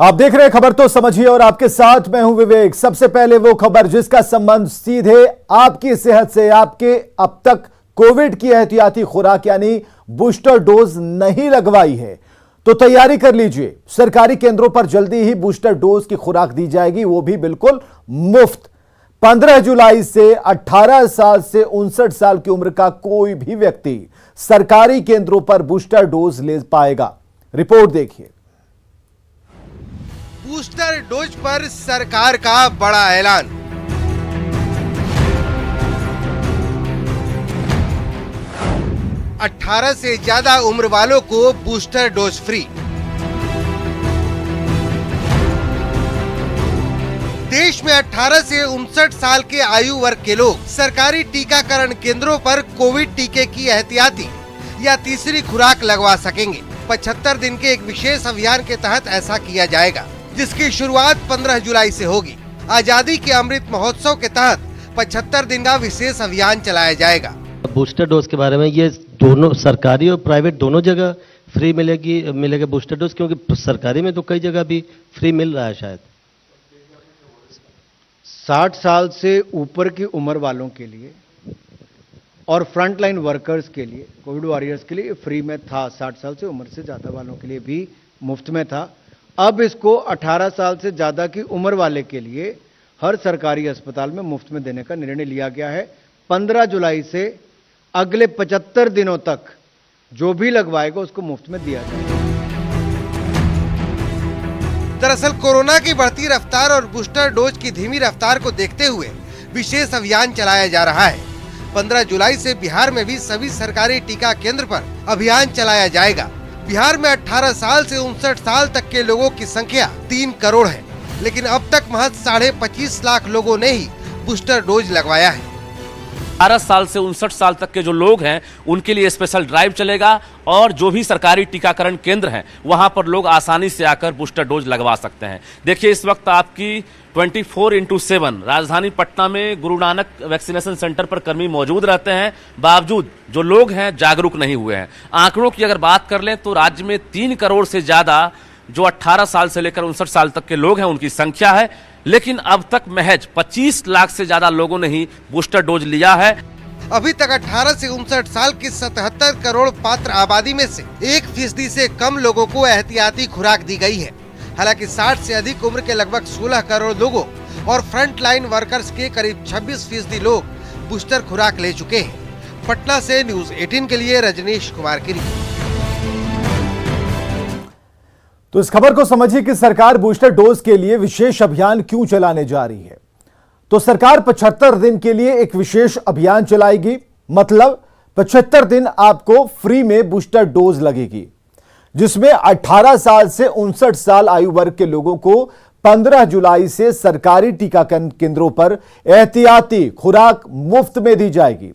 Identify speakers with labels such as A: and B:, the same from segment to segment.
A: आप देख रहे हैं खबर तो समझिए और आपके साथ मैं हूं विवेक। सबसे पहले वो खबर जिसका संबंध सीधे आपकी सेहत से, आपके अब तक कोविड की एहतियाती खुराक यानी बूस्टर डोज नहीं लगवाई है तो तैयारी कर लीजिए। सरकारी केंद्रों पर जल्दी ही बूस्टर डोज की खुराक दी जाएगी, वो भी बिल्कुल मुफ्त। 15 जुलाई से 18 साल से 59 साल की उम्र का कोई भी व्यक्ति सरकारी केंद्रों पर बूस्टर डोज ले पाएगा। रिपोर्ट देखिए।
B: बूस्टर डोज पर सरकार का बड़ा ऐलान। अठारह से ज्यादा उम्र वालों को बूस्टर डोज फ्री। देश में 18 से 59 साल के आयु वर्ग के लोग सरकारी टीकाकरण केंद्रों पर कोविड टीके की एहतियाती या तीसरी खुराक लगवा सकेंगे। 75 दिन के एक विशेष अभियान के तहत ऐसा किया जाएगा, जिसकी शुरुआत 15 जुलाई से होगी। आजादी के अमृत महोत्सव के तहत 75 दिन का विशेष अभियान चलाया जाएगा।
C: बूस्टर डोज के बारे में ये दोनों सरकारी और प्राइवेट दोनों जगह फ्री मिलेगा बूस्टर डोज, क्योंकि सरकारी में तो कई जगह भी फ्री मिल रहा है। शायद
D: 60 साल से ऊपर की उम्र वालों के लिए और फ्रंटलाइन वर्कर्स के लिए, कोविड वॉरियर्स के लिए फ्री में था। 60 साल से उम्र से ज़्यादा वालों के लिए भी मुफ्त में था। अब इसको 18 साल से ज़्यादा की उम्र वाले के लिए हर सरकारी अस्पताल में मुफ्त में देने का निर्णय लिया गया है। 15 जुलाई से अगले 75 दिनों तक जो भी लगवाएगा उसको मुफ्त में दिया जाएगा।
B: दरअसल कोरोना की बढ़ती रफ्तार और बूस्टर डोज की धीमी रफ्तार को देखते हुए विशेष अभियान चलाया जा रहा है। 15 जुलाई से बिहार में भी सभी सरकारी टीका केंद्र पर अभियान चलाया जाएगा। बिहार में 18 साल से 59 साल तक के लोगों की संख्या 3 करोड़ है, लेकिन अब तक महज 25.5 लाख लोगों ने ही बूस्टर डोज लगवाया है।
E: 18 साल से 59 साल तक के जो लोग हैं उनके लिए स्पेशल ड्राइव चलेगा और जो भी सरकारी टीकाकरण केंद्र हैं वहां पर लोग आसानी से आकर बूस्टर डोज लगवा सकते हैं। देखिए, इस वक्त आपकी 24/7 राजधानी पटना में गुरु नानक वैक्सीनेशन सेंटर पर कर्मी मौजूद रहते हैं, बावजूद जो लोग हैं जागरूक नहीं हुए हैं। आंकड़ों की अगर बात कर लें तो राज्य में 3 करोड़ से ज्यादा जो 18 साल से लेकर 59 साल तक के लोग हैं उनकी संख्या है, लेकिन अब तक महज 25 लाख से ज्यादा लोगों ने ही बूस्टर डोज लिया है।
B: अभी तक 18 से 59 साल की 77 करोड़ पात्र आबादी में से 1% से कम लोगों को एहतियाती खुराक दी गई है। हालांकि 60 से अधिक उम्र के लगभग 16 करोड़ लोगों और फ्रंट लाइन वर्कर्स के करीब 26% लोग बूस्टर खुराक ले चुके हैं। पटना से न्यूज़ 18 के लिए रजनीश कुमार की रिपोर्ट।
A: तो इस खबर को समझिए कि सरकार बूस्टर डोज के लिए विशेष अभियान क्यों चलाने जा रही है। तो सरकार 75 दिन के लिए एक विशेष अभियान चलाएगी, मतलब 75 दिन आपको फ्री में बूस्टर डोज लगेगी, जिसमें 18 साल से 59 साल आयु वर्ग के लोगों को 15 जुलाई से सरकारी टीकाकरण केंद्रों पर एहतियाती खुराक मुफ्त में दी जाएगी।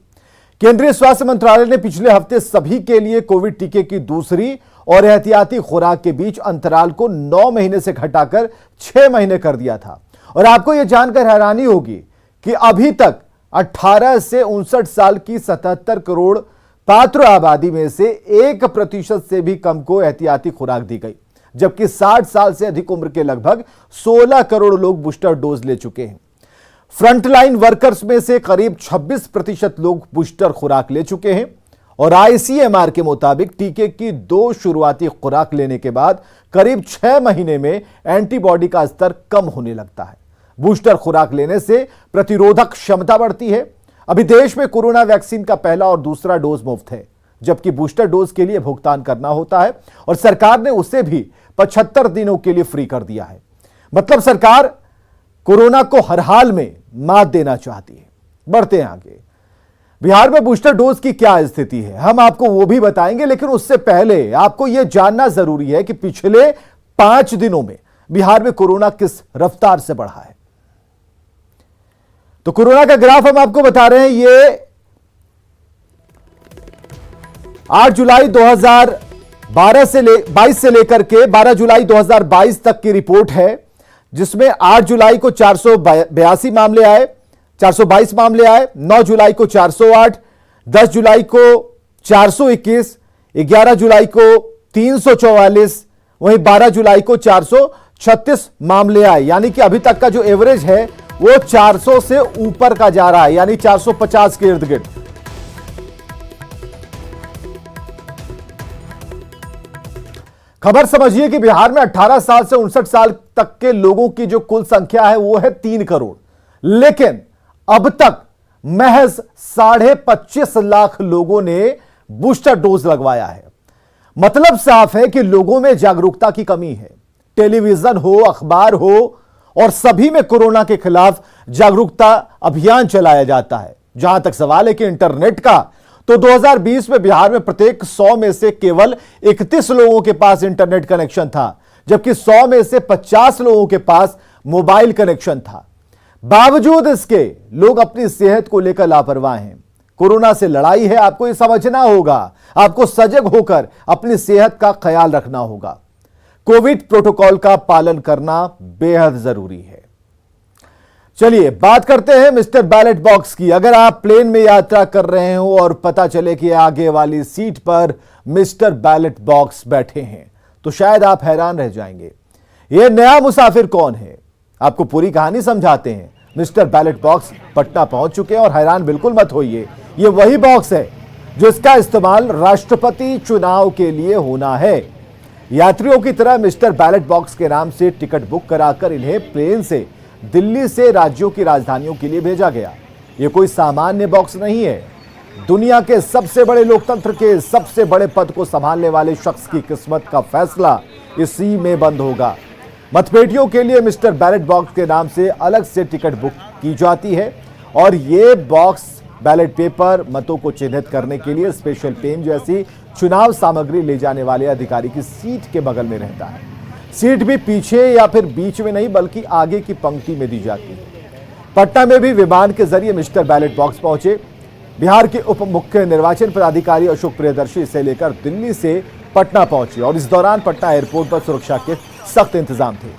A: केंद्रीय स्वास्थ्य मंत्रालय ने पिछले हफ्ते सभी के लिए कोविड टीके की दूसरी और एहतियाती खुराक के बीच अंतराल को 9 महीने से घटाकर 6 महीने कर दिया था। और आपको यह जानकर हैरानी होगी कि अभी तक 18 से 59 साल की 77 करोड़ पात्र आबादी में से 1% से भी कम को एहतियाती खुराक दी गई, जबकि 60 साल से अधिक उम्र के लगभग 16 करोड़ लोग बूस्टर डोज ले चुके हैं। फ्रंटलाइन वर्कर्स में से करीब 26% लोग बूस्टर खुराक ले चुके हैं और आईसीएमआर के मुताबिक टीके की 2 शुरुआती खुराक लेने के बाद करीब 6 महीने में एंटीबॉडी का स्तर कम होने लगता है। बूस्टर खुराक लेने से प्रतिरोधक क्षमता बढ़ती है। अभी देश में कोरोना वैक्सीन का पहला और दूसरा डोज मुफ्त है, जबकि बूस्टर डोज के लिए भुगतान करना होता है और सरकार ने उसे भी 75 दिनों के लिए फ्री कर दिया है। मतलब सरकार कोरोना को हर हाल में मात देना चाहती है। बढ़ते हैं आगे। बिहार में बूस्टर डोज की क्या स्थिति है, हम आपको वो भी बताएंगे, लेकिन उससे पहले आपको यह जानना जरूरी है कि पिछले 5 दिनों में बिहार में कोरोना किस रफ्तार से बढ़ा है। तो कोरोना का ग्राफ हम आपको बता रहे हैं। ये 8 जुलाई 2022 से लेकर के 12 जुलाई 2022 तक की रिपोर्ट है, जिसमें 8 जुलाई को 482 मामले आए, 422 मामले आए, 9 जुलाई को 408, 10 जुलाई को 421, 11 जुलाई को 344, वहीं 12 जुलाई को 36 मामले आए, यानी कि अभी तक का जो एवरेज है वो 400 से ऊपर का जा रहा है, यानी 450 के इर्द गिर्द। खबर समझिए कि बिहार में 18 साल से 59 साल तक के लोगों की जो कुल संख्या है वो है 3 करोड़, लेकिन अब तक महज 25.5 लाख लोगों ने बूस्टर डोज लगवाया है। मतलब साफ है कि लोगों में जागरूकता की कमी है। टेलीविजन हो, अखबार हो, और सभी में कोरोना के खिलाफ जागरूकता अभियान चलाया जाता है। जहां तक सवाल है कि इंटरनेट का, तो 2020 में बिहार में प्रत्येक 100 में से केवल 31 लोगों के पास इंटरनेट कनेक्शन था, जबकि 100 में से 50 लोगों के पास मोबाइल कनेक्शन था। बावजूद इसके लोग अपनी सेहत को लेकर लापरवाह हैं। कोरोना से लड़ाई है, आपको यह समझना होगा, आपको सजग होकर अपनी सेहत का ख्याल रखना होगा। कोविड प्रोटोकॉल का पालन करना बेहद जरूरी है। चलिए बात करते हैं मिस्टर बैलेट बॉक्स की। अगर आप प्लेन में यात्रा कर रहे हो और पता चले कि आगे वाली सीट पर मिस्टर बैलेट बॉक्स बैठे हैं, तो शायद आप हैरान रह जाएंगे। यह नया मुसाफिर कौन है, आपको पूरी कहानी समझाते हैं। मिस्टर बैलेट बॉक्स पटना पहुंच चुके हैं और हैरान बिल्कुल मत होइए, यह वही बॉक्स है जिसका इस्तेमाल राष्ट्रपति चुनाव के लिए होना है। यात्रियों की तरह मिस्टर बैलेट बॉक्स के नाम से टिकट बुक कराकर इन्हें प्लेन से दिल्ली से राज्यों की राजधानियों के लिए भेजा गया। यह कोई सामान्य बॉक्स नहीं है। दुनिया के सबसे बड़े लोकतंत्र के सबसे बड़े पद को संभालने वाले शख्स की किस्मत का फैसला इसी में बंद होगा। मतपेटियों के लिए मिस्टर बैलेट बॉक्स के नाम से अलग से टिकट बुक की जाती है और यह बॉक्स बैलेट पेपर, मतों को चिन्हित करने के लिए स्पेशल पेन जैसी चुनाव सामग्री ले जाने वाले अधिकारी की सीट के बगल में रहता है। सीट भी पीछे या फिर बीच में नहीं, बल्कि आगे की पंक्ति में दी जाती है। पटना में भी विमान के जरिए मिस्टर बैलेट बॉक्स पहुंचे। बिहार के उप मुख्य निर्वाचन पदाधिकारी अशोक प्रियदर्शी इसे लेकर दिल्ली से पटना पहुंचे और इस दौरान पटना एयरपोर्ट पर सुरक्षा के सख्त इंतजाम थे।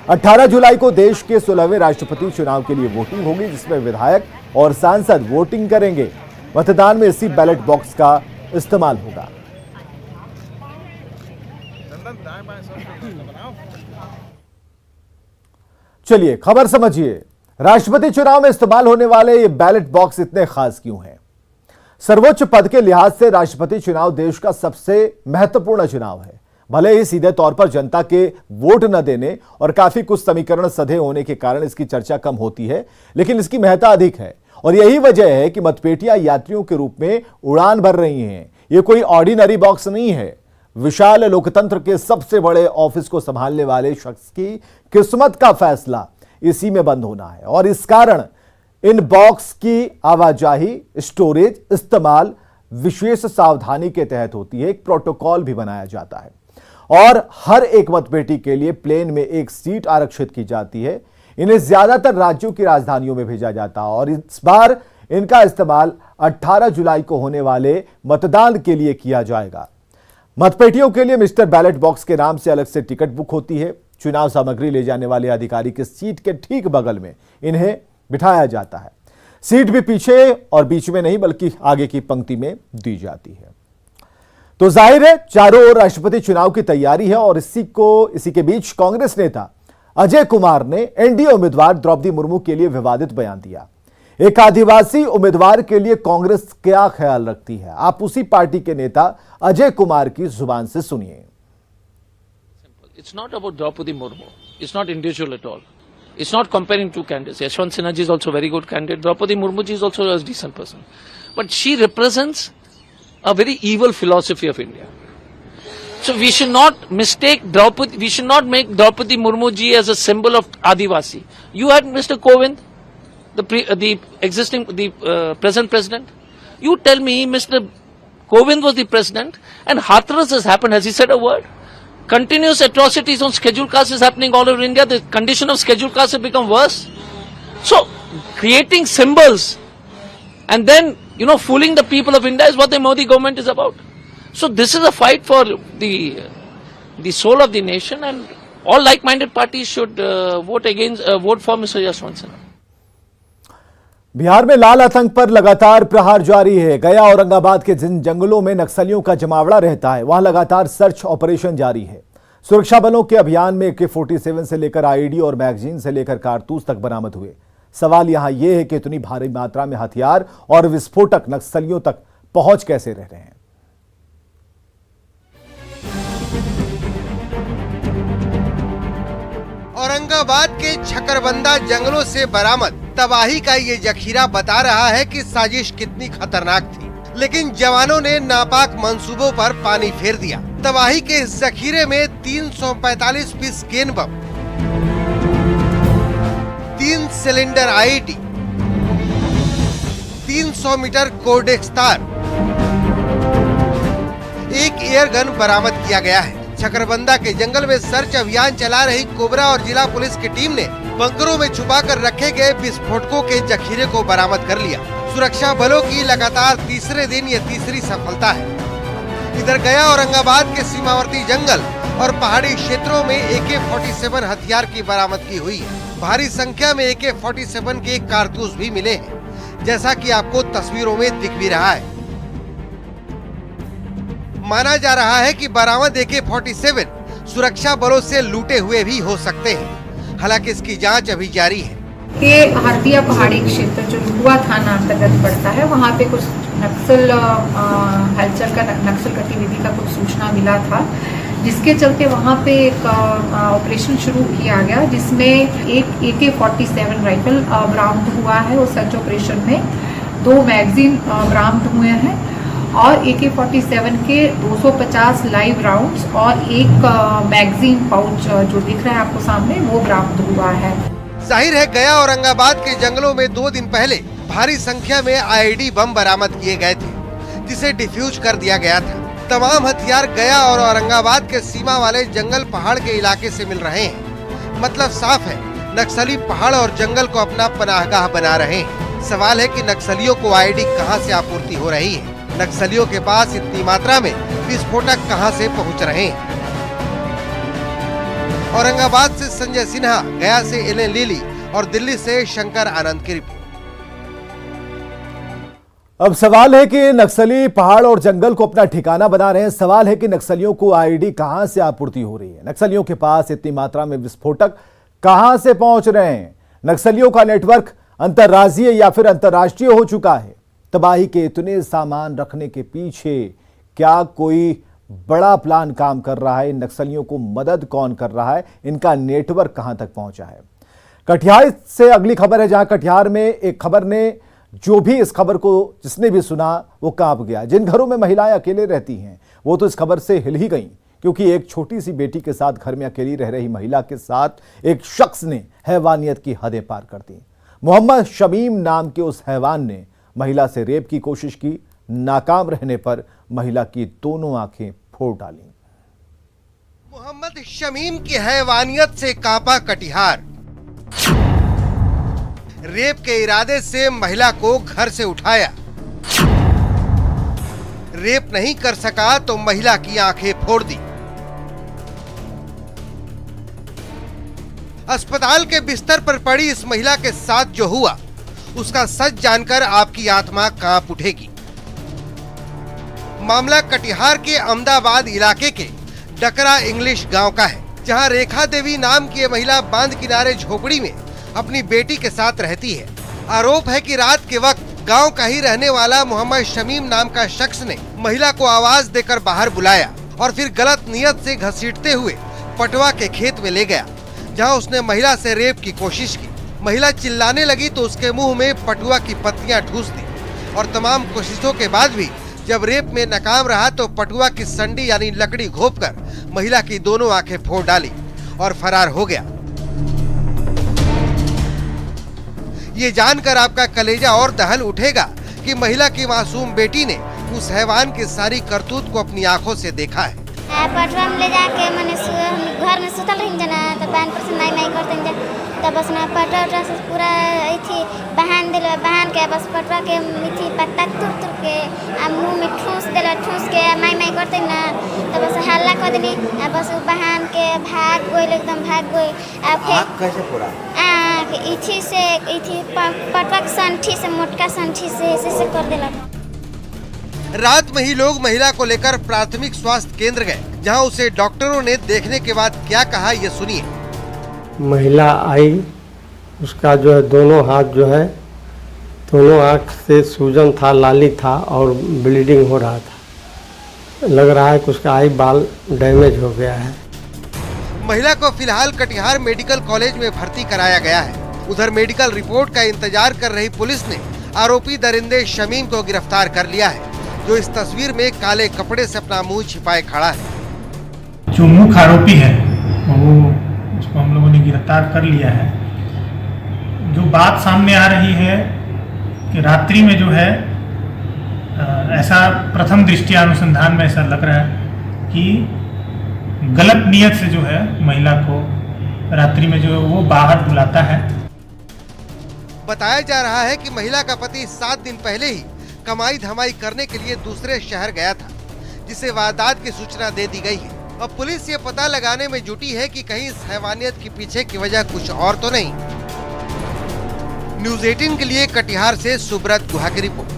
A: 18 जुलाई को देश के 16वें राष्ट्रपति चुनाव के लिए वोटिंग होगी, जिसमें विधायक और सांसद वोटिंग करेंगे। मतदान में इसी बैलेट बॉक्स का इस्तेमाल होगा। चलिए खबर समझिए, राष्ट्रपति चुनाव में इस्तेमाल होने वाले ये बैलेट बॉक्स इतने खास क्यों हैं? सर्वोच्च पद के लिहाज से राष्ट्रपति चुनाव देश का सबसे महत्वपूर्ण चुनाव है। भले ही सीधे तौर पर जनता के वोट न देने और काफी कुछ समीकरण सधे होने के कारण इसकी चर्चा कम होती है, लेकिन इसकी महत्ता अधिक है और यही वजह है कि मतपेटियां यात्रियों के रूप में उड़ान भर रही हैं। यह कोई ऑर्डिनरी बॉक्स नहीं है। विशाल लोकतंत्र के सबसे बड़े ऑफिस को संभालने वाले शख्स की किस्मत का फैसला इसी में बंद होना है और इस कारण इन बॉक्स की आवाजाही, स्टोरेज, इस्तेमाल विशेष सावधानी के तहत होती है। एक प्रोटोकॉल भी बनाया जाता है और हर एक मतपेटी के लिए प्लेन में एक सीट आरक्षित की जाती है। इन्हें ज्यादातर राज्यों की राजधानियों में भेजा जाता है और इस बार इनका इस्तेमाल 18 जुलाई को होने वाले मतदान के लिए किया जाएगा। मतपेटियों के लिए मिस्टर बैलेट बॉक्स के नाम से अलग से टिकट बुक होती है। चुनाव सामग्री ले जाने वाले अधिकारी की सीट के ठीक बगल में इन्हें बिठाया जाता है। सीट भी पीछे और बीच में नहीं, बल्कि आगे की पंक्ति में दी जाती है। तो जाहिर है चारों ओर राष्ट्रपति चुनाव की तैयारी है और इसी के बीच कांग्रेस नेता अजय कुमार ने एनडीए उम्मीदवार द्रौपदी मुर्मू के लिए विवादित बयान दिया। एक आदिवासी उम्मीदवार के लिए कांग्रेस क्या ख्याल रखती है, आप उसी पार्टी के नेता अजय कुमार की जुबान से सुनिए।
F: It's not about Draupadi Murmu. It's not individual at all. It's not comparing two candidates. Yashwant Sinha ji is also a very good candidate. Draupadi Murmu ji is also a decent person. But she represents a very evil philosophy of India. So we should not mistake Draupadi, we should not make Draupadi Murmu ji as a symbol of Adivasi. You had Mr. Kovind, the present president. You tell me Mr. Kovind was the president and Hathras has happened. Has he said a word? Continuous atrocities on scheduled castes is happening all over India. The condition of scheduled castes has become worse. So, creating symbols and then, fooling the people of India is what the Modi government is about. So, this is a fight for the soul of the nation, and all like-minded parties should vote for Mr. Yashwant Sinha.
A: Bihar में लाल आतंक पर लगातार प्रहार जारी है। गया औरंगाबाद के जिन जंगलों में नक्सलियों का जमावड़ा रहता है, वहां लगातार सर्च ऑपरेशन जारी है। सुरक्षा बलों के अभियान में AK-47 से लेकर आईईडी और मैगजीन से लेकर कारतूस तक बरामद हुए। सवाल यहां यह है कि इतनी भारी मात्रा में हथियार और विस्फोटक नक्सलियों तक पहुंच कैसे रह रहे हैं।
B: औरंगाबाद के छकरबंदा जंगलों से बरामद तबाही का ये जखीरा बता रहा है कि साजिश कितनी खतरनाक थी, लेकिन जवानों ने नापाक मंसूबों पर पानी फेर दिया। तबाही के इस जखीरे में 345 पीस केन बम, 3 सिलेंडर आईईडी, 300 मीटर कोर्डेक्स तार, एक एयर गन बरामद किया गया है। छकरबंदा के जंगल में सर्च अभियान चला रही कोबरा और जिला पुलिस की टीम ने बंकरों में छुपाकर रखे गए विस्फोटकों के जखीरे को बरामद कर लिया। सुरक्षा बलों की लगातार तीसरे दिन ये तीसरी सफलता है। इधर गया औरंगाबाद के सीमावर्ती जंगल और पहाड़ी क्षेत्रों में AK-47 हथियार की बरामदगी हुई है। भारी संख्या में AK-47 के कारतूस भी मिले हैं, जैसा कि आपको तस्वीरों में दिख भी रहा है। माना जा रहा है कि बरामद AK-47 सुरक्षा बलों से लूटे हुए भी हो सकते हैं। हालांकि इसकी जांच अभी जारी है।
G: के हरदिया पहाड़ी क्षेत्र जो लुहुआ थाना अंतर्गत पड़ता है, वहाँ पे कुछ नक्सल हलचल का नक्सल गतिविधि का कुछ सूचना मिला था, जिसके चलते वहाँ पे एक ऑपरेशन शुरू किया गया, जिसमें एक AK-47 राइफल बरामद हुआ है। उस सर्च ऑपरेशन में 2 मैगजीन बरामद हुए हैं और AK-47 के 250 लाइव राउंड्स और एक मैगजीन पाउच जो दिख रहा है आपको सामने, वो बरामद हुआ है।
B: जाहिर है गया औरंगाबाद के जंगलों में 2 दिन पहले भारी संख्या में आईईडी बम बरामद किए गए थे, जिसे डिफ्यूज कर दिया गया था। तमाम हथियार गया और औरंगाबाद के सीमा वाले जंगल पहाड़ के इलाके से मिल रहे हैं। मतलब साफ है, नक्सली पहाड़ और जंगल को अपना पनाहगाह बना रहे हैं। सवाल है कि नक्सलियों को आईईडी कहां से आपूर्ति हो रही है? नक्सलियों के पास इतनी मात्रा में विस्फोटक कहां से पहुंच रहे हैं? औरंगाबाद से संजय सिन्हा, गया से एलन लीली और दिल्ली से शंकर आनंद की रिपोर्ट।
A: अब सवाल है कि नक्सली पहाड़ और जंगल को अपना ठिकाना बना रहे हैं। सवाल है कि नक्सलियों को आईईडी कहां से आपूर्ति हो रही है? नक्सलियों के पास इतनी मात्रा में विस्फोटक कहां से पहुंच रहे हैं? नक्सलियों का नेटवर्क अंतर्राज्यीय या फिर अंतर्राष्ट्रीय हो चुका है? तबाही के इतने सामान रखने के पीछे क्या कोई बड़ा प्लान काम कर रहा है? नक्सलियों को मदद कौन कर रहा है? इनका नेटवर्क कहां तक पहुंचा है? कटिहार से अगली खबर है, जहां कटिहार में एक खबर ने जो भी इस खबर को जिसने भी सुना वो कांप गया। जिन घरों में महिलाएं अकेले रहती हैं वो तो इस खबर से हिल ही गईं, क्योंकि एक छोटी सी बेटी के साथ घर में अकेली रह रही महिला के साथ एक शख्स ने हैवानियत की हदें पार कर दी। मोहम्मद शमीम नाम के उस हैवान ने महिला से रेप की कोशिश की। नाकाम रहने पर महिला की दोनों आंखें फोड़ डाली।
B: मोहम्मद शमीम की हैवानियत से कांपा कटिहार। रेप के इरादे से महिला को घर से उठाया। रेप नहीं कर सका तो महिला की आंखें फोड़ दी। अस्पताल के बिस्तर पर पड़ी इस महिला के साथ जो हुआ, उसका सच जानकर आपकी आत्मा कांप उठेगी। मामला कटिहार के अहमदाबाद इलाके के डकरा इंग्लिश गांव का है, जहां रेखा देवी नाम की महिला बांध किनारे झोपड़ी में अपनी बेटी के साथ रहती है। आरोप है कि रात के वक्त गांव का ही रहने वाला मोहम्मद शमीम नाम का शख्स ने महिला को आवाज देकर बाहर बुलाया और फिर गलत नियत से घसीटते हुए पटवा के खेत में ले गया, जहां उसने महिला से रेप की कोशिश की। महिला चिल्लाने लगी तो उसके मुंह में पटुआ की पत्तियां ठूस दी और तमाम कोशिशों के बाद भी जब रेप में नाकाम रहा तो पटुआ की संडी यानी लकड़ी घोंपकर महिला की दोनों आंखें फोड़ डाली और फरार हो गया। ये जानकर आपका कलेजा और दहल उठेगा कि महिला की मासूम बेटी ने उस हैवान की सारी करतूत को अपनी आंखों से देखा है।
H: पटवा में ले जाके मैंने घर में सुतल रही जना तो बैन पर से नहीं करते तब बस ना पटवा से पूरा थी बहान दिल बहान के बस पटवा के थी पत्ता तुर के मुंह में ठूस दिल ठूस के माई करते ना तब बस हल्ला कर दिली बस बहान के भाग गई एकदम भाग गई। अब कैसे पूरा इथी से पटवा के संठी से मोटका संठी से कर दिला।
B: रात में ही लोग महिला को लेकर प्राथमिक स्वास्थ्य केंद्र गए, जहां उसे डॉक्टरों ने देखने के बाद क्या कहा ये सुनिए।
I: महिला आई, उसका जो है दोनों हाथ जो है, दोनों आँख से सूजन था, लाली था और ब्लीडिंग हो रहा था। लग रहा है कि उसका आई बाल डैमेज हो गया है।
B: महिला को फिलहाल कटिहार मेडिकल कॉलेज में भर्ती कराया गया है। उधर मेडिकल रिपोर्ट का इंतजार कर रही पुलिस ने आरोपी दरिंदे शमीम को गिरफ्तार कर लिया है, जो इस तस्वीर में काले कपड़े से अपना मुंह छिपाए खड़ा है।
J: जो मुख्य आरोपी है वो उसको हम लोगों ने गिरफ्तार कर लिया है। जो बात सामने आ रही है कि रात्रि में जो है ऐसा प्रथम दृष्टया अनुसंधान में ऐसा लग रहा है कि गलत नियत से जो है महिला को रात्रि में जो है वो बाहर बुलाता है।
B: बताया जा रहा है कि महिला का पति 7 दिन पहले ही कमाई धमाई करने के लिए दूसरे शहर गया था, जिसे वारदात की सूचना दे दी गई है। अब पुलिस ये पता लगाने में जुटी है कि कहीं इस हैवानियत के पीछे की वजह कुछ और तो नहीं। न्यूज़ 18 के लिए कटिहार से सुब्रत गुहा की रिपोर्ट।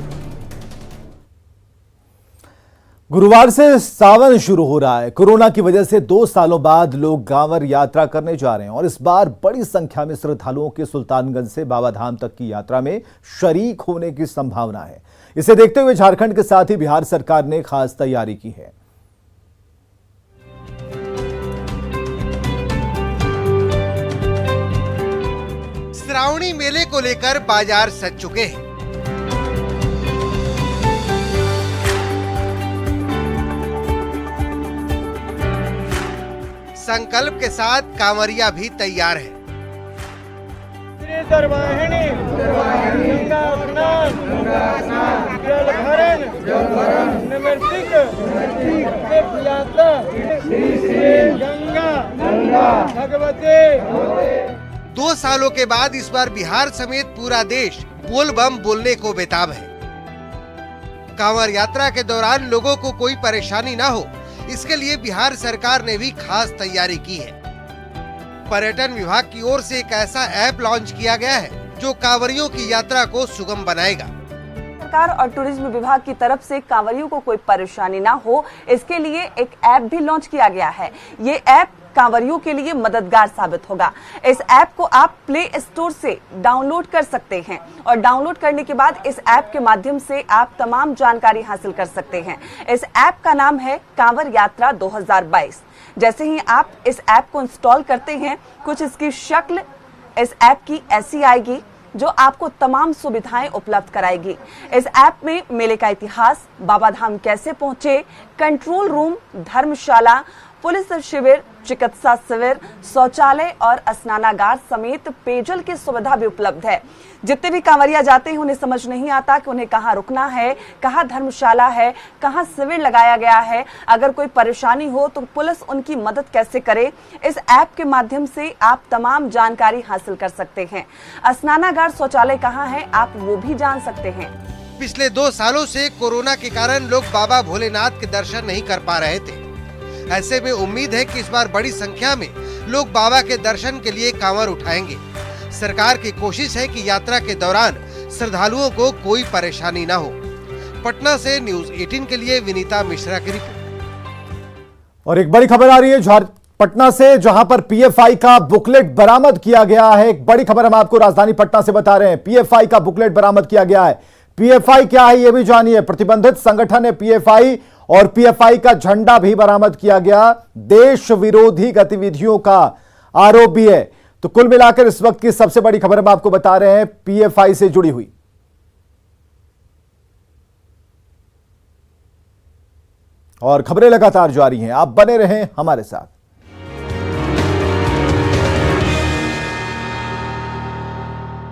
A: गुरुवार से सावन शुरू हो रहा है। कोरोना की वजह से 2 सालों बाद लोग कांवर यात्रा करने जा रहे हैं और इस बार बड़ी संख्या में श्रद्धालुओं के सुल्तानगंज से बाबा धाम तक की यात्रा में शरीक होने की संभावना है। इसे देखते हुए झारखंड के साथ ही बिहार सरकार ने खास तैयारी की है।
B: श्रावणी मेले को लेकर बाजार सज चुके हैं। संकल्प के साथ कांवरिया भी तैयार है। दो सालों के बाद इस बार बिहार समेत पूरा देश बोल बम बोलने को बेताब है। कांवर यात्रा के दौरान लोगों को कोई परेशानी ना हो, इसके लिए बिहार सरकार ने भी खास तैयारी की है। पर्यटन विभाग की ओर से एक ऐसा ऐप लॉन्च किया गया है जो कांवरियों की यात्रा को सुगम बनाएगा।
K: सरकार और टूरिज्म विभाग की तरफ से कांवरियों को कोई परेशानी ना हो, इसके लिए एक ऐप भी लॉन्च किया गया है। ये ऐप कांवरियों के लिए मददगार साबित होगा। इस ऐप को आप प्ले स्टोर से डाउनलोड कर सकते हैं और डाउनलोड करने के बाद इस ऐप के माध्यम से आप तमाम जानकारी हासिल कर सकते हैं। इस ऐप का नाम है कांवर यात्रा 2022। जैसे ही आप इस ऐप को इंस्टॉल करते हैं, कुछ इसकी शक्ल इस ऐप की ऐसी आएगी जो आपको तमाम सुविधाएं उपलब्ध कराएगी। इस ऐप में मेले का इतिहास, बाबा धाम कैसे पहुंचे, कंट्रोल रूम, धर्मशाला, पुलिस शिविर, चिकित्सा शिविर, शौचालय और स्नानागार समेत पेयजल की सुविधा भी उपलब्ध है। जितने भी कांवरिया जाते हैं उन्हें समझ नहीं आता कि उन्हें कहाँ रुकना है, कहाँ धर्मशाला है, कहाँ शिविर लगाया गया है। अगर कोई परेशानी हो तो पुलिस उनकी मदद कैसे करे, इस ऐप के माध्यम से आप तमाम जानकारी हासिल कर सकते हैं। स्नानागार, शौचालय कहाँ है, आप वो भी जान सकते हैं।
B: पिछले 2 सालों से कोरोना के कारण लोग बाबा भोलेनाथ के दर्शन नहीं कर पा रहे थे। ऐसे में उम्मीद है कि इस बार बड़ी संख्या में लोग बाबा के दर्शन के लिए कांवर उठाएंगे। सरकार की कोशिश है कि यात्रा के दौरान श्रद्धालुओं को कोई परेशानी ना हो। पटना से न्यूज़ 18 के लिए विनीता मिश्रा की रिपोर्ट।
A: और एक बड़ी खबर आ रही है पटना से, जहां पर पीएफआई का बुकलेट बरामद किया गया है। एक बड़ी खबर हम आपको राजधानी पटना से बता रहे हैं। पीएफआई का बुकलेट बरामद किया गया है। पीएफआई क्या है ये भी जानिए। प्रतिबंधित संगठन है पीएफआई और पीएफआई का झंडा भी बरामद किया गया। देश विरोधी गतिविधियों का आरोप भी है। तो कुल मिलाकर इस वक्त की सबसे बड़ी खबर हम आपको बता रहे हैं पीएफआई से जुड़ी हुई। और खबरें लगातार जारी हैं, आप बने रहें हमारे साथ।